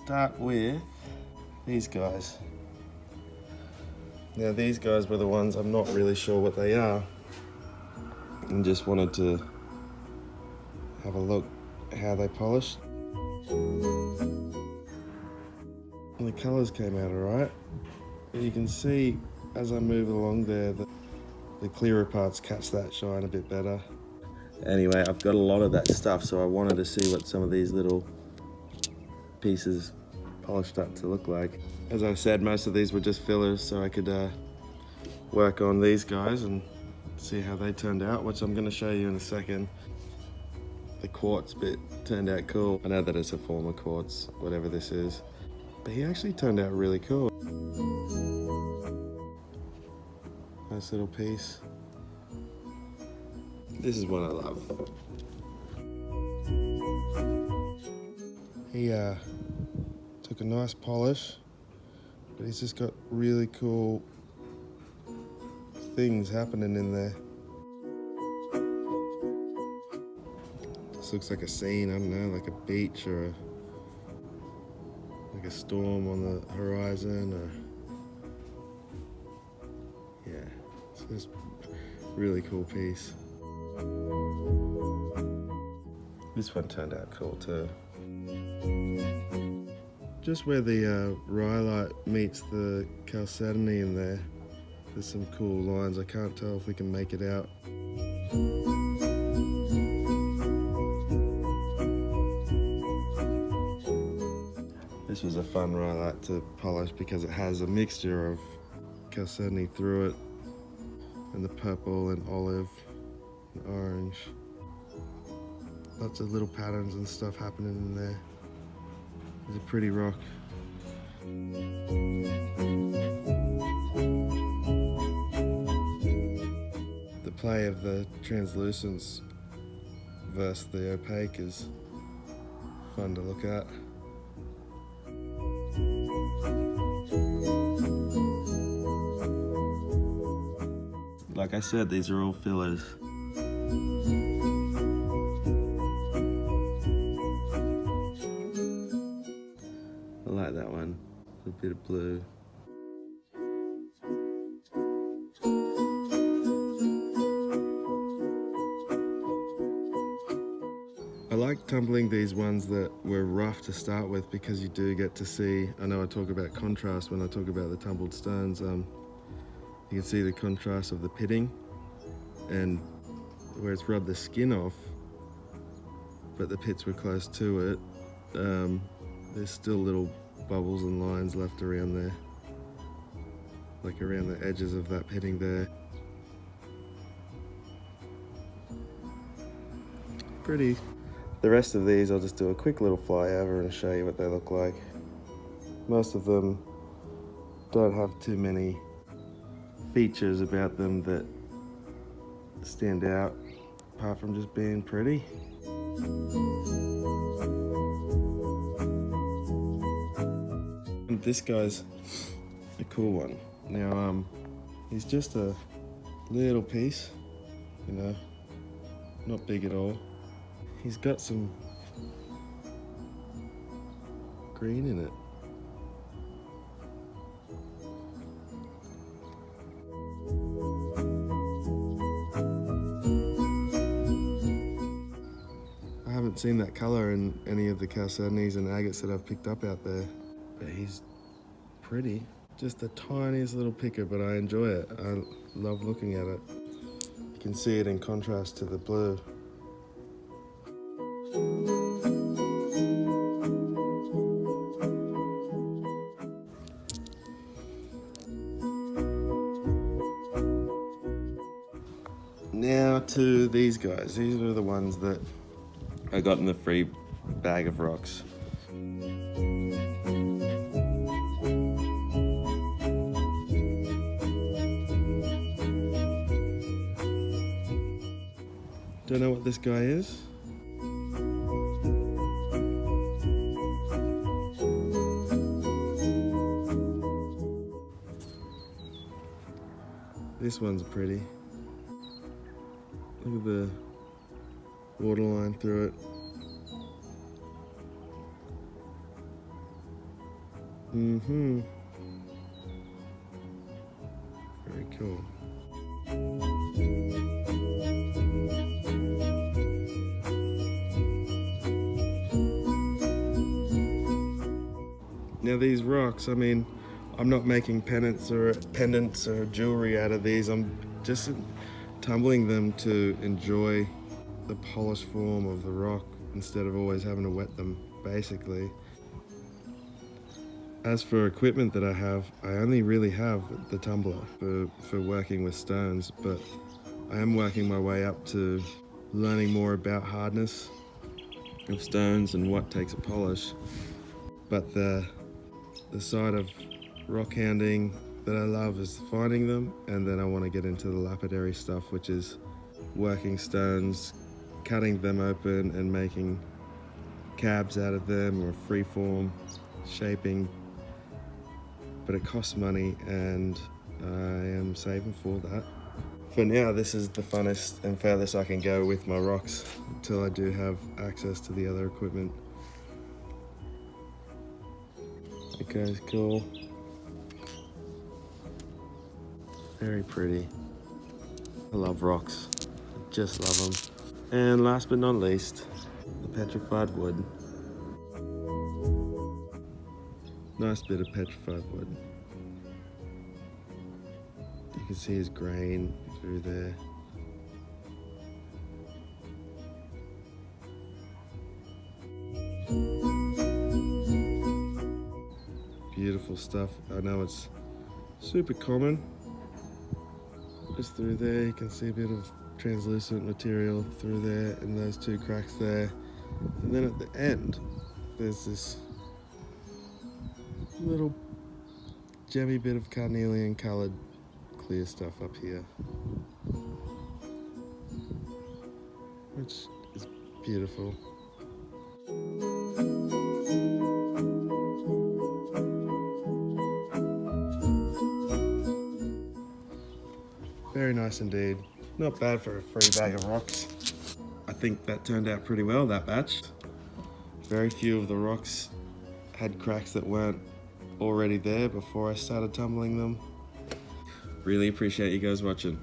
start with these guys. Now these guys were the ones I'm not really sure what they are, and just wanted to have a look how they polished. And the colours came out alright. You can see as I move along there that the clearer parts catch that shine a bit better. Anyway, I've got a lot of that stuff, so I wanted to see what some of these little pieces polished up to look like. As I said, most of these were just fillers, so I could work on these guys and see how they turned out, which I'm going to show you in a second. The quartz bit turned out cool. I know that it's a form of quartz, whatever this is, but he actually turned out really cool. Nice little piece. This is one I love. He took a nice polish, but he's just got really cool things happening in there. This looks like a scene, I don't know, like a beach or like a storm on the horizon, or yeah, it's just a really cool piece. This one turned out cool too. Just where the rhyolite meets the chalcedony in there, there's some cool lines. I can't tell if we can make it out. This was a fun rhyolite to polish because it has a mixture of chalcedony through it, and the purple and olive and orange. Lots of little patterns and stuff happening in there. It's a pretty rock. The play of the translucence versus the opaque is fun to look at. Like I said, these are all fillers. I like that one, a bit of blue. I like tumbling these ones that were rough to start with, because you do get to see, I know I talk about contrast when I talk about the tumbled stones, you can see the contrast of the pitting, and where it's rubbed the skin off, but the pits were close to it, there's still little bubbles and lines left around there, like around the edges of that pitting there. Pretty. The rest of these I'll just do a quick little flyover and show you what they look like. Most of them don't have too many features about them that stand out, apart from just being pretty. And this guy's a cool one. Now, he's just a little piece, you know, not big at all. He's got some green in it. I haven't seen that color in any of the chalcedonies and agates that I've picked up out there, but he's pretty. Just the tiniest little picker, but I enjoy it. I love looking at it. You can see it in contrast to the blue. Now to these guys. These are the ones that I got in the free bag of rocks. Don't know what this guy is. This one's pretty. Look at the waterline through it. Mm-hmm. Very cool. Now these rocks, I mean, I'm not making pendants or jewelry out of these. I'm just tumbling them to enjoy the polished form of the rock instead of always having to wet them, basically. As for equipment that I have, I only really have the tumbler for working with stones, but I am working my way up to learning more about hardness of stones and what takes a polish. But the side of rockhounding that I love is finding them, and then I want to get into the lapidary stuff, which is working stones, cutting them open and making cabs out of them, or freeform shaping. But it costs money, and I am saving for that. For now, this is the funnest and furthest I can go with my rocks until I do have access to the other equipment. Okay, cool. Very pretty. I love rocks. I just love them. And last but not least, the petrified wood. Nice bit of petrified wood. You can see his grain through there. Beautiful stuff. I know it's super common. Just through there, you can see a bit of translucent material through there and those two cracks there. And then at the end, there's this little gemmy bit of carnelian coloured clear stuff up here, which is beautiful. Very nice indeed. Not bad for a free bag of rocks. I think that turned out pretty well, that batch. Very few of the rocks had cracks that weren't already there before I started tumbling them. Really appreciate you guys watching.